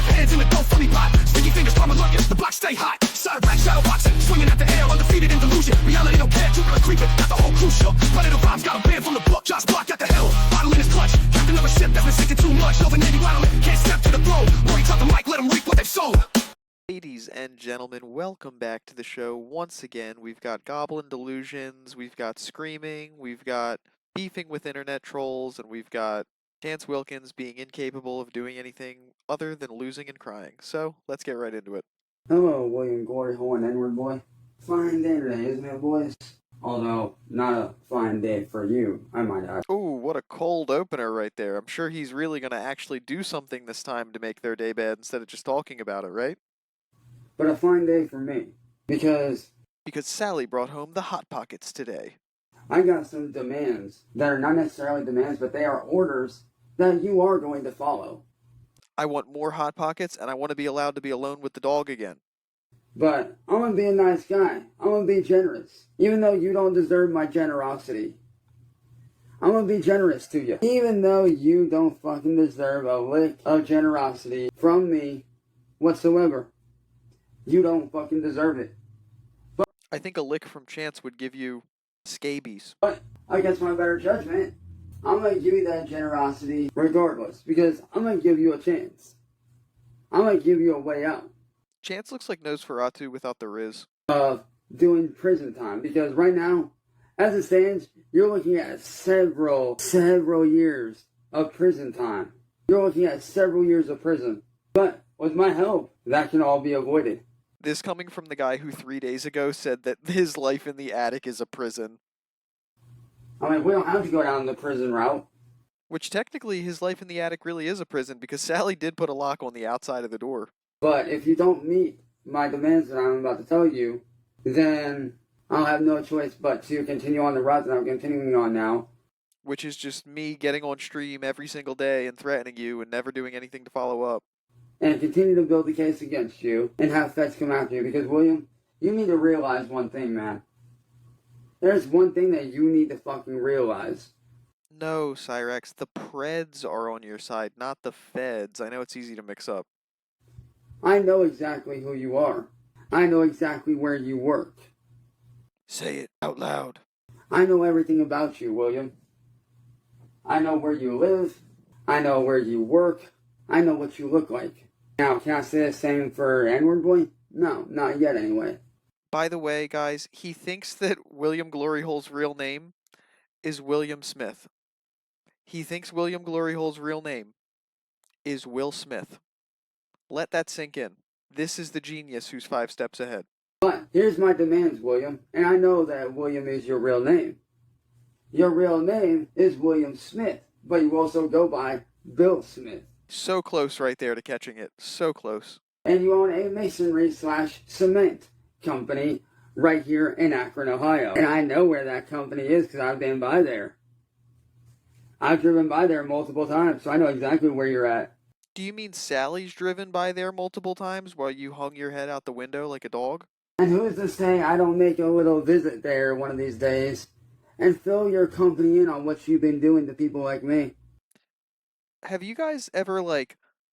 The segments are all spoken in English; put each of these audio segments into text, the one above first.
left hands in the dough, fully pot. Sticky fingers, palm look, the block stay hot. Cyraxx, shadow boxing, swinging at the air, undefeated in delusion. Reality don't care, Jupiter creeping, got the whole crew shook. Predator rhymes, got a band from the book. Josh Block got the hill, bottle in his clutch. Captain of a ship that's been sinking too much. Over Navy rattling, can't step to the throne. Worry top the mic, let them reap what they've sown. Ladies and gentlemen, welcome back to the show once again. We've got Goblin Delusions, we've got Screaming, we've got beefing with internet trolls, and we've got Chance Wilkins being incapable of doing anything other than losing and crying. So, let's get right into it. Hello, William Glory Hole and WordBoi. Fine day today, isn't it, boys? Although, not a fine day for you, I might add. Ooh, what a cold opener right there. I'm sure he's really going to actually do something this time to make their day bad instead of just talking about it, right? But a fine day for me, because Sally brought home the Hot Pockets today. I got some demands that are not necessarily demands, but they are orders that you are going to follow. I want more Hot Pockets, and I want to be allowed to be alone with the dog again. But I'm going to be a nice guy. I'm going to be generous, even though you don't deserve my generosity. I'm going to be generous to you, even though you don't fucking deserve a lick of generosity from me whatsoever. You don't fucking deserve it. But I think a lick from Chance would give you scabies. But against my better judgment, I'm going to give you that generosity regardless, because I'm going to give you a chance. I'm going to give you a way out Chance looks like Nosferatu without the Riz. of doing prison time, because right now, as it stands, you're looking at several years of prison time. You're looking at several years of prison. But with my help, that can all be avoided. This coming from the guy who 3 days ago said that his life in the attic is a prison. I mean, we don't have to go down the prison route. Which technically his life in the attic really is a prison, because Sally did put a lock on the outside of the door. But if you don't meet my demands that I'm about to tell you, then I'll have no choice but to continue on the route that I'm continuing on now. Which is just me getting on stream every single day and threatening you and never doing anything to follow up. And continue to build the case against you and have feds come after you. Because, William, you need to realize one thing, man. There's one thing that you need to fucking realize. No, Cyraxx, the Preds are on your side, not the feds. I know it's easy to mix up. I know exactly who you are. I know exactly where you work. Say it out loud. I know everything about you, William. I know where you live. I know where you work. I know what you look like. Now, can I say the same for WordBoi? No, not yet anyway. By the way, guys, he thinks that William Gloryhole's real name is William Smith. He thinks William Gloryhole's real name is Will Smith. Let that sink in. This is the genius who's 5 steps ahead. But here's my demands, William. And I know that William is your real name. Your real name is William Smith, but you also go by Bill Smith. So close right there to catching it. So close. And you own a masonry/cement company right here in Akron, Ohio. And I know where that company is because I've been by there. I've driven by there multiple times, so I know exactly where you're at. Do you mean Sally's driven by there multiple times while you hung your head out the window like a dog? And who's to say I don't make a little visit there one of these days and fill your company in on what you've been doing to people like me? Have you guys ever,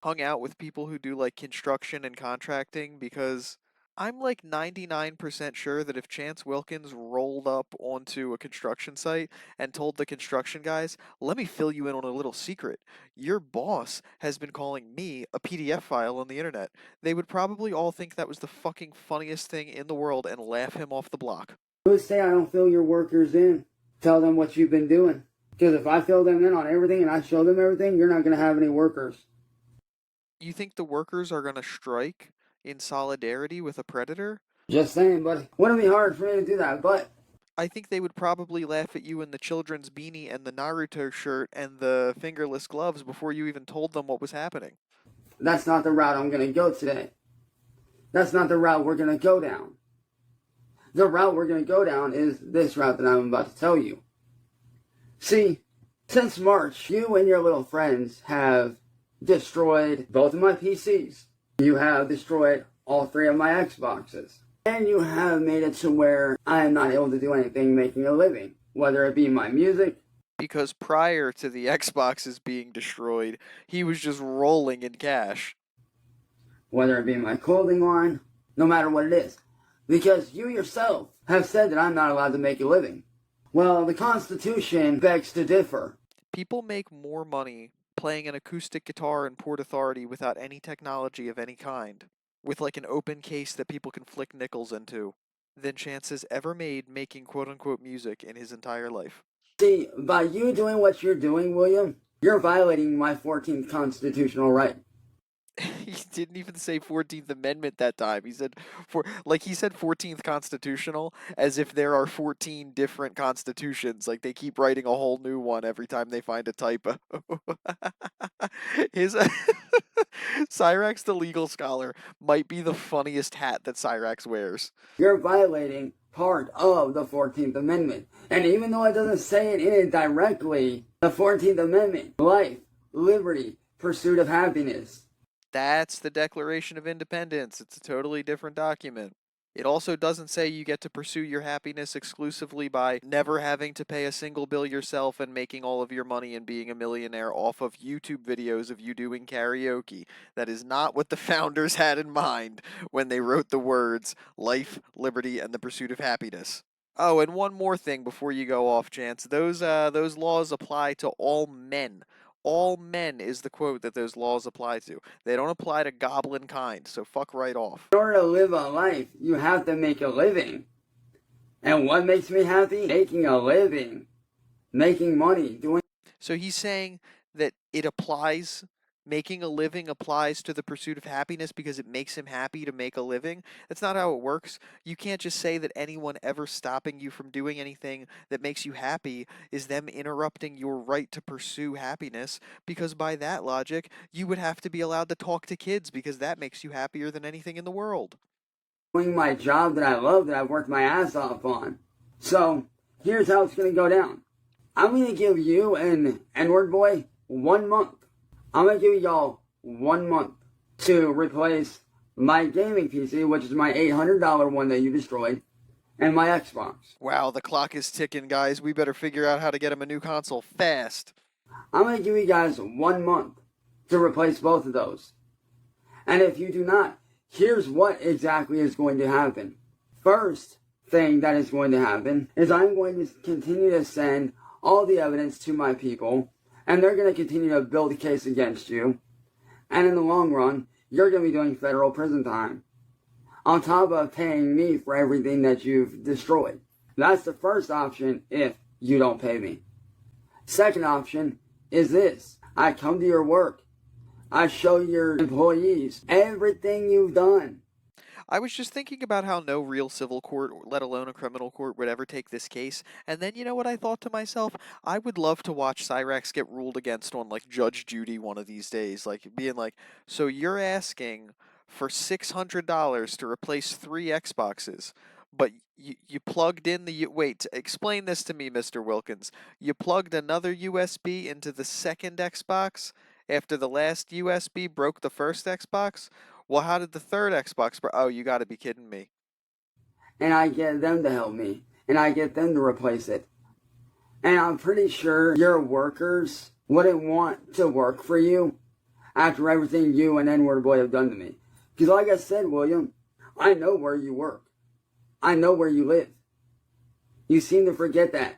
hung out with people who do, construction and contracting? Because I'm, 99% sure that if Chance Wilkins rolled up onto a construction site and told the construction guys, let me fill you in on a little secret. Your boss has been calling me a PDF file on the internet. They would probably all think that was the fucking funniest thing in the world and laugh him off the block. Who's to say I don't fill your workers in? Tell them what you've been doing. Because if I fill them in on everything and I show them everything, you're not going to have any workers. You think the workers are going to strike in solidarity with a predator? Just saying, buddy. Wouldn't be hard for me to do that, but I think they would probably laugh at you in the children's beanie and the Naruto shirt and the fingerless gloves before you even told them what was happening. that's not the route I'm going to go today. That's not the route we're going to go down. The route we're going to go down is this route that I'm about to tell you. See, since March, you and your little friends have destroyed both of my PCs. You have destroyed all 3 of my Xboxes. And you have made it to where I am not able to do anything making a living. Whether it be my music. Because prior to the Xboxes being destroyed, he was just rolling in cash. whether it be my clothing line, no matter what it is. Because you yourself have said that I'm not allowed to make a living. Well, the Constitution begs to differ. People make more money playing an acoustic guitar in Port Authority without any technology of any kind, with like an open case that people can flick nickels into, than Chance has ever made making quote-unquote music in his entire life. See, by you doing what you're doing, William, you're violating my 14th constitutional right. He didn't even say 14th Amendment that time. He said he said 14th constitutional as if there are 14 different constitutions. Like they keep writing a whole new one every time they find a typo. His Cyraxx the legal scholar might be the funniest hat that Cyraxx wears. You're violating part of the 14th Amendment. And even though it doesn't say it in it directly, the 14th Amendment, life, liberty, pursuit of happiness. That's the Declaration of Independence. It's a totally different document. It also doesn't say you get to pursue your happiness exclusively by never having to pay a single bill yourself and making all of your money and being a millionaire off of YouTube videos of you doing karaoke. That is not what the founders had in mind when they wrote the words life, liberty, and the pursuit of happiness. Oh, and one more thing before you go off, Chance. Those laws apply to all men. All men is the quote that those laws apply to. They don't apply to Goblinkind, so fuck right off. In order to live a life, you have to make a living. And what makes me happy? Making a living. Making money. Doing. So he's saying that making a living applies to the pursuit of happiness because it makes him happy to make a living. That's not how it works. You can't just say that anyone ever stopping you from doing anything that makes you happy is them interrupting your right to pursue happiness, because by that logic, you would have to be allowed to talk to kids because that makes you happier than anything in the world. Doing my job that I love, that I've worked my ass off on. So, here's how it's going to go down. I'm going to give you and WordBoi 1 month. I'm going to give y'all 1 month to replace my gaming PC, which is my $800 one that you destroyed, and my Xbox. Wow, the clock is ticking, guys. We better figure out how to get him a new console fast. I'm going to give you guys 1 month to replace both of those. And if you do not, here's what exactly is going to happen. First thing that is going to happen is I'm going to continue to send all the evidence to my people, and they're going to continue to build a case against you. And in the long run, you're going to be doing federal prison time, on top of paying me for everything that you've destroyed. That's the first option if you don't pay me. Second option is this. I come to your work. I show your employees everything you've done. I was just thinking about how no real civil court, let alone a criminal court, would ever take this case, and then you know what I thought to myself? I would love to watch Cyraxx get ruled against on, like, Judge Judy one of these days, like, being like, so you're asking for $600 to replace 3 Xboxes, but you plugged in the... Wait, explain this to me, Mr. Wilkins. You plugged another USB into the second Xbox after the last USB broke the first Xbox? Well, how did the third Xbox... Oh, you gotta be kidding me. And I get them to help me. And I get them to replace it. And I'm pretty sure your workers wouldn't want to work for you after everything you and WordBoi have done to me. Because like I said, William, I know where you work. I know where you live. You seem to forget that.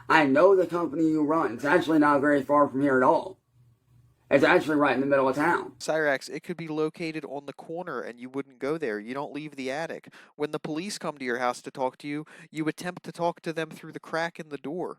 I know the company you run. It's actually not very far from here at all. It's actually right in the middle of town. Cyraxx, it could be located on the corner and you wouldn't go there. You don't leave the attic. When the police come to your house to talk to you, you attempt to talk to them through the crack in the door.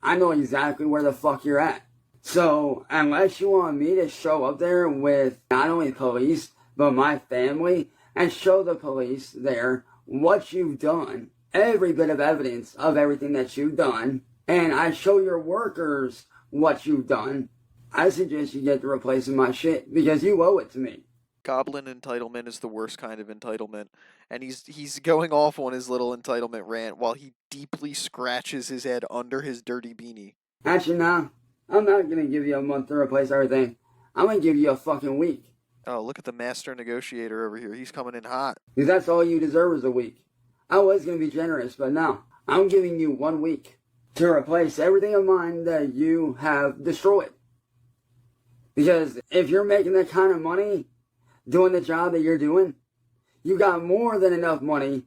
I know exactly where the fuck you're at. So, unless you want me to show up there with not only police, but my family, and show the police there what you've done, every bit of evidence of everything that you've done, and I show your workers what you've done, I suggest you get to replacing my shit, because you owe it to me. Goblin entitlement is the worst kind of entitlement, and he's going off on his little entitlement rant while he deeply scratches his head under his dirty beanie. Actually, nah, I'm not gonna give you a month to replace everything. I'm gonna give you a fucking week. Oh, look at the master negotiator over here. He's coming in hot. Because that's all you deserve is a week. I was gonna be generous, but no. I'm giving you 1 week to replace everything of mine that you have destroyed. Because if you're making that kind of money, doing the job that you're doing, you got more than enough money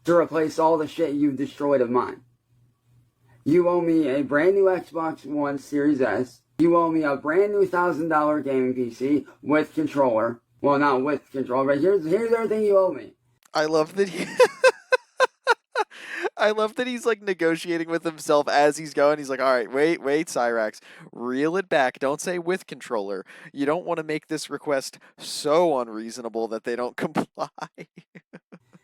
to replace all the shit you've destroyed of mine. You owe me a brand new Xbox One Series S. You owe me a brand new $1,000 gaming PC with controller. Well, not with controller, but here's everything you owe me. I love that he I love that he's like negotiating with himself as he's going. He's like, all right, wait, Cyraxx, reel it back. Don't say with controller. You don't want to make this request so unreasonable that they don't comply.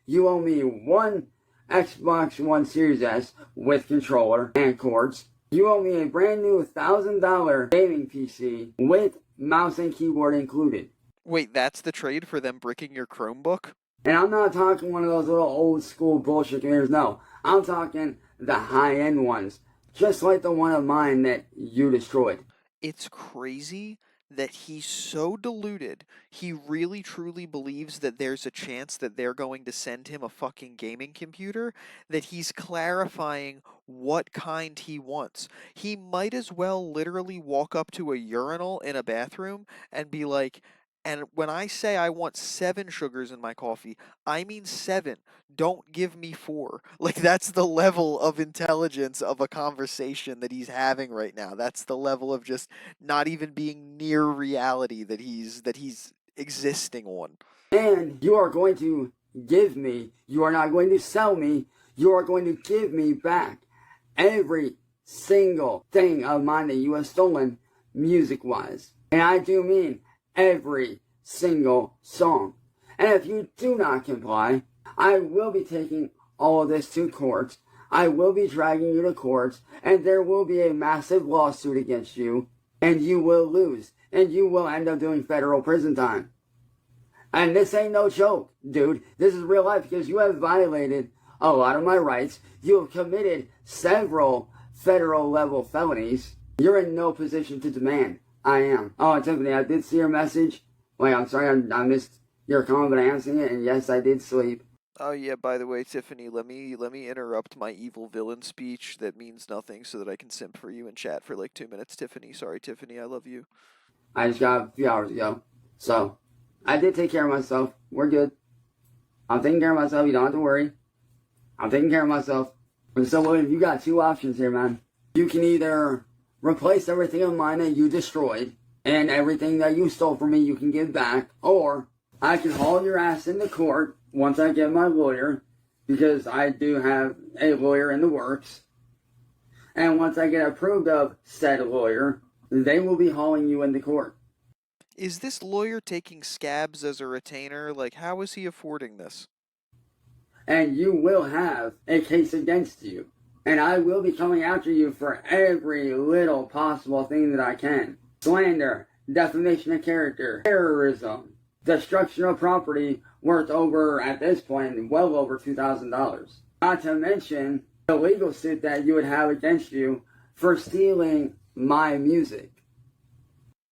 You owe me one Xbox One Series S with controller and cords. You owe me a brand new $1,000 gaming PC with mouse and keyboard included. Wait, that's the trade for them bricking your Chromebook? And I'm not talking one of those little old school bullshit computers, no. I'm talking the high-end ones, just like the one of mine that you destroyed. It's crazy that he's so deluded, he really truly believes that there's a chance that they're going to send him a fucking gaming computer, that he's clarifying what kind he wants. He might as well literally walk up to a urinal in a bathroom and be like, and when I say I want 7 sugars in my coffee, I mean 7. Don't give me 4. Like, that's the level of intelligence of a conversation that he's having right now. That's the level of just not even being near reality that he's existing on. And you are going to give me, you are not going to sell me, you are going to give me back every single thing of mine that you have stolen music-wise. And I do mean every single song. And if you do not comply, I will be taking all of this to court. I will be dragging you to court, and there will be a massive lawsuit against you, and you will lose, and you will end up doing federal prison time. And this ain't no joke, dude. This is real life, because you have violated a lot of my rights. You have committed several federal level felonies. You're in no position to demand. I am. Oh, Tiffany, I did see your message. Wait, I'm sorry, I missed your comment, but I am seeing it, and yes, I did sleep. Oh yeah, by the way, Tiffany, let me interrupt my evil villain speech that means nothing so that I can simp for you and chat for like 2 minutes, Tiffany. Sorry, Tiffany, I love you. I just got a few hours ago. So, I did take care of myself. We're good. I'm taking care of myself, you don't have to worry. I'm taking care of myself. And so, William, you got 2 options here, man. You can either replace everything of mine that you destroyed, and everything that you stole from me you can give back, or I can haul your ass into court once I get my lawyer, because I do have a lawyer in the works, and once I get approved of said lawyer, they will be hauling you into court. Is this lawyer taking scabs as a retainer? Like, how is he affording this? And you will have a case against you. And I will be coming after you for every little possible thing that I can. Slander, defamation of character, terrorism, destruction of property worth over, at this point, well over $2,000. Not to mention the legal suit that you would have against you for stealing my music.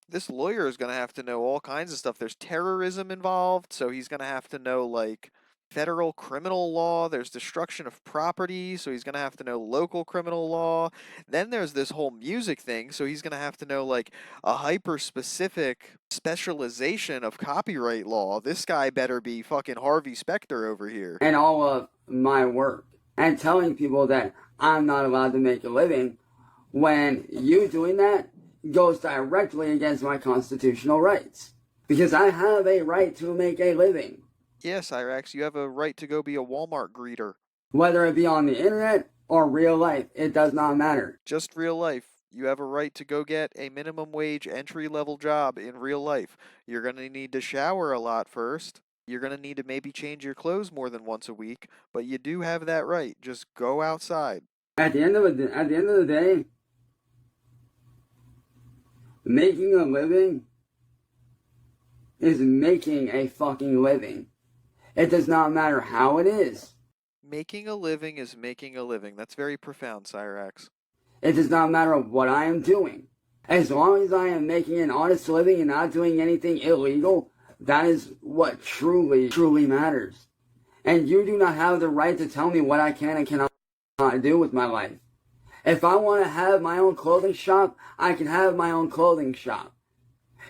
This lawyer is going to have to know all kinds of stuff. There's terrorism involved, so he's going to have to know, like, federal criminal law. There's destruction of property, so he's going to have to know local criminal law. Then there's this whole music thing, so he's going to have to know, like, a hyper-specific specialization of copyright law. This guy better be fucking Harvey Specter over here. And all of my work. And telling people that I'm not allowed to make a living, when you doing that goes directly against my constitutional rights. Because I have a right to make a living. Yes, Cyraxx, you have a right to go be a Walmart greeter. Whether it be on the internet or real life, it does not matter. Just real life. You have a right to go get a minimum wage entry-level job in real life. You're going to need to shower a lot first. You're going to need to maybe change your clothes more than once a week, but you do have that right. Just go outside. At the end of the day, making a living is making a fucking living. It does not matter how it is. Making a living is making a living. That's very profound, Cyraxx. It does not matter what I am doing. As long as I am making an honest living and not doing anything illegal, that is what truly, truly matters. And you do not have the right to tell me what I can and cannot do with my life. If I want to have my own clothing shop, I can have my own clothing shop.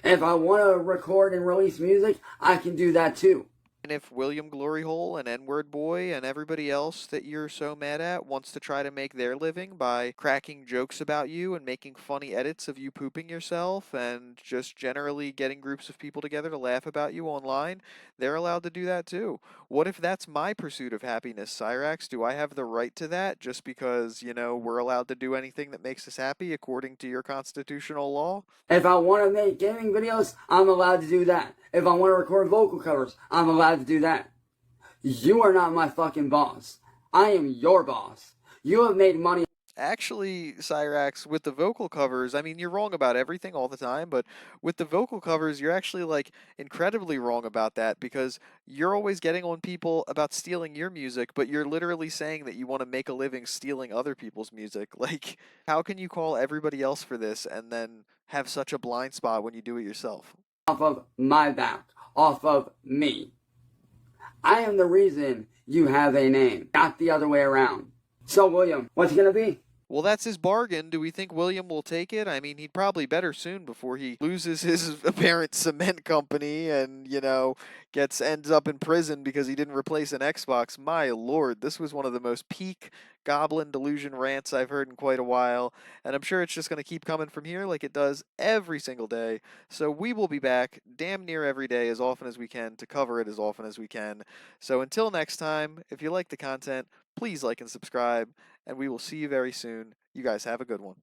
If I want to record and release music, I can do that too. And if William Gloryhole and WordBoi and everybody else that you're so mad at wants to try to make their living by cracking jokes about you and making funny edits of you pooping yourself and just generally getting groups of people together to laugh about you online, they're allowed to do that too. What if that's my pursuit of happiness, Cyraxx? Do I have the right to that just because, we're allowed to do anything that makes us happy according to your constitutional law? If I want to make gaming videos, I'm allowed to do that. If I want to record vocal covers, I'm allowed to do that. You are not my fucking boss. I am your boss. You have made money. Actually, Cyraxx, with the vocal covers, I mean, you're wrong about everything all the time, but with the vocal covers, you're actually, incredibly wrong about that because you're always getting on people about stealing your music, but you're literally saying that you want to make a living stealing other people's music. Like, how can you call everybody else for this and then have such a blind spot when you do it yourself? Off of my back, off of me. I am the reason you have a name, not the other way around. So, William, what's it gonna be? Well, that's his bargain. Do we think William will take it? I mean, he'd probably better soon before he loses his apparent cement company and, ends up in prison because he didn't replace an Xbox. My lord, this was one of the most peak Goblin delusion rants I've heard in quite a while, and I'm sure it's just going to keep coming from here like it does every single day. So we will be back damn near every day as often as we can to cover it as often as we can. So until next time, if you like the content, please like and subscribe, and we will see you very soon. You guys have a good one.